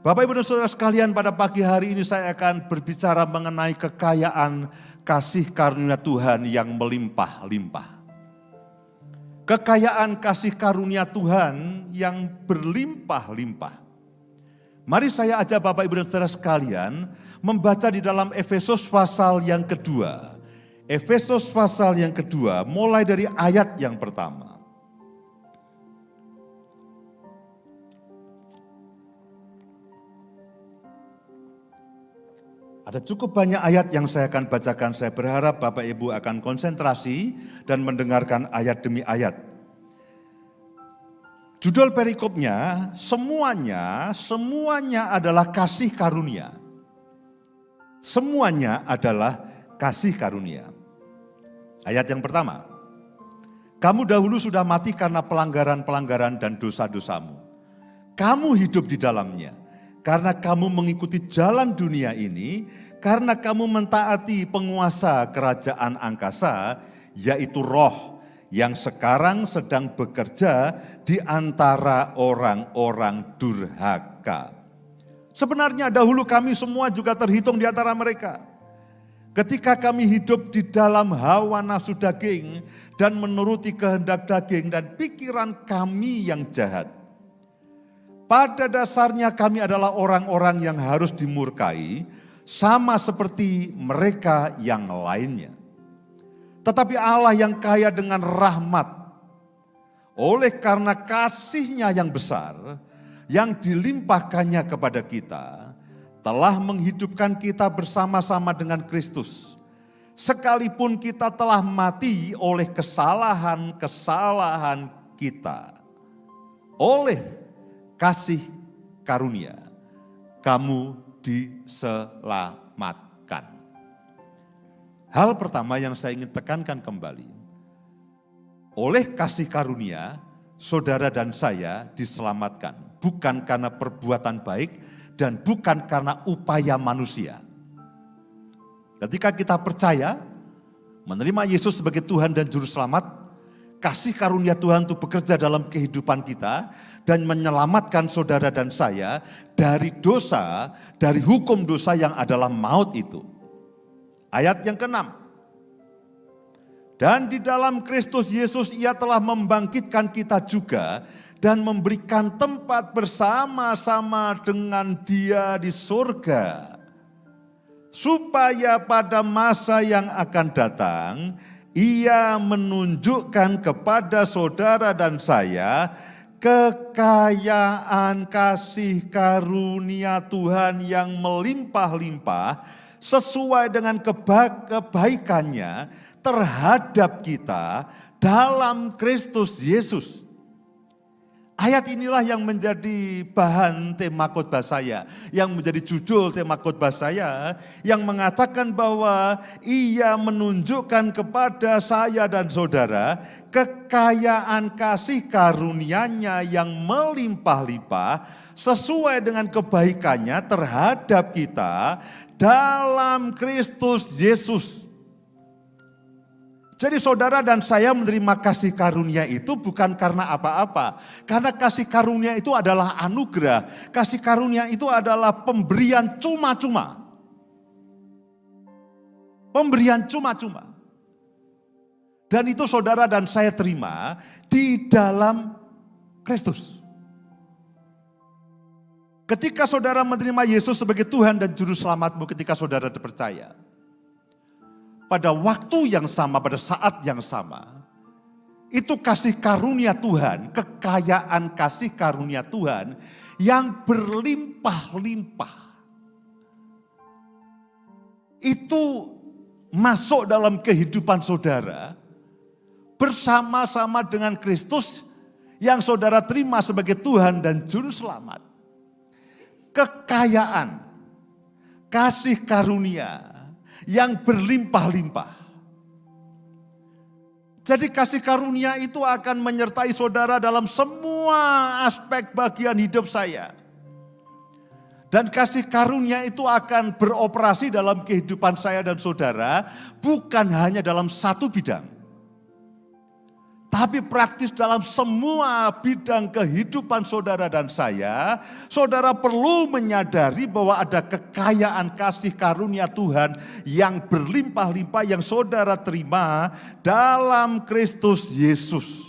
Bapak, Ibu, dan Saudara sekalian, pada pagi hari ini saya akan berbicara mengenai kekayaan kasih karunia Tuhan yang melimpah-limpah. Kekayaan kasih karunia Tuhan yang berlimpah-limpah. Mari saya ajak Bapak, Ibu, dan Saudara sekalian membaca di dalam Efesus pasal yang kedua. Efesus pasal yang kedua, mulai dari ayat yang pertama. Ada cukup banyak ayat yang saya akan bacakan. Saya berharap Bapak Ibu akan konsentrasi dan mendengarkan ayat demi ayat. Judul perikopnya, semuanya adalah kasih karunia. Semuanya adalah kasih karunia. Ayat yang pertama, kamu dahulu sudah mati karena pelanggaran-pelanggaran dan dosa-dosamu. Kamu hidup di dalamnya. Karena kamu mengikuti jalan dunia ini, karena kamu mentaati penguasa kerajaan angkasa, yaitu roh yang sekarang sedang bekerja di antara orang-orang durhaka. Sebenarnya dahulu kami semua juga terhitung di antara mereka. Ketika kami hidup di dalam hawa nafsu daging dan menuruti kehendak daging dan pikiran kami yang jahat. Pada dasarnya kami adalah orang-orang yang harus dimurkai, sama seperti mereka yang lainnya. Tetapi Allah yang kaya dengan rahmat, oleh karena kasih-Nya yang besar, yang dilimpahkannya kepada kita, telah menghidupkan kita bersama-sama dengan Kristus. Sekalipun kita telah mati oleh kesalahan-kesalahan kita. Oleh kasih karunia, kamu diselamatkan. Hal pertama yang saya ingin tekankan kembali, oleh kasih karunia, saudara dan saya diselamatkan. Bukan karena perbuatan baik dan bukan karena upaya manusia. Ketika kita percaya, menerima Yesus sebagai Tuhan dan Juru Selamat, kasih karunia Tuhan itu bekerja dalam kehidupan kita dan menyelamatkan saudara dan saya dari dosa, dari hukum dosa yang adalah maut itu. Ayat yang ke-6. Dan di dalam Kristus Yesus Ia telah membangkitkan kita juga dan memberikan tempat bersama-sama dengan Dia di surga. Supaya pada masa yang akan datang, Ia menunjukkan kepada saudara dan saya kekayaan kasih karunia Tuhan yang melimpah-limpah sesuai dengan kebaikannya terhadap kita dalam Kristus Yesus. Ayat inilah yang menjadi bahan tema khotbah saya, yang menjadi judul tema khotbah saya, yang mengatakan bahwa Ia menunjukkan kepada saya dan saudara kekayaan kasih karunia-Nya yang melimpah-limpah sesuai dengan kebaikannya terhadap kita dalam Kristus Yesus. Jadi saudara dan saya menerima kasih karunia itu bukan karena apa-apa. Karena kasih karunia itu adalah anugerah. Kasih karunia itu adalah pemberian cuma-cuma. Pemberian cuma-cuma. Dan itu saudara dan saya terima di dalam Kristus. Ketika saudara menerima Yesus sebagai Tuhan dan Juru Selamatmu, ketika saudara percaya, pada waktu yang sama, pada saat yang sama, itu kasih karunia Tuhan, kekayaan kasih karunia Tuhan yang berlimpah-limpah. Itu masuk dalam kehidupan saudara bersama-sama dengan Kristus yang saudara terima sebagai Tuhan dan Juru Selamat. Kekayaan, kasih karunia yang berlimpah-limpah. Jadi kasih karunia itu akan menyertai saudara dalam semua aspek bagian hidup saya. Dan kasih karunia itu akan beroperasi dalam kehidupan saya dan saudara bukan hanya dalam satu bidang. tapi praktis dalam semua bidang kehidupan saudara dan saya, saudara perlu menyadari bahwa ada kekayaan kasih karunia Tuhan yang berlimpah-limpah yang saudara terima dalam Kristus Yesus.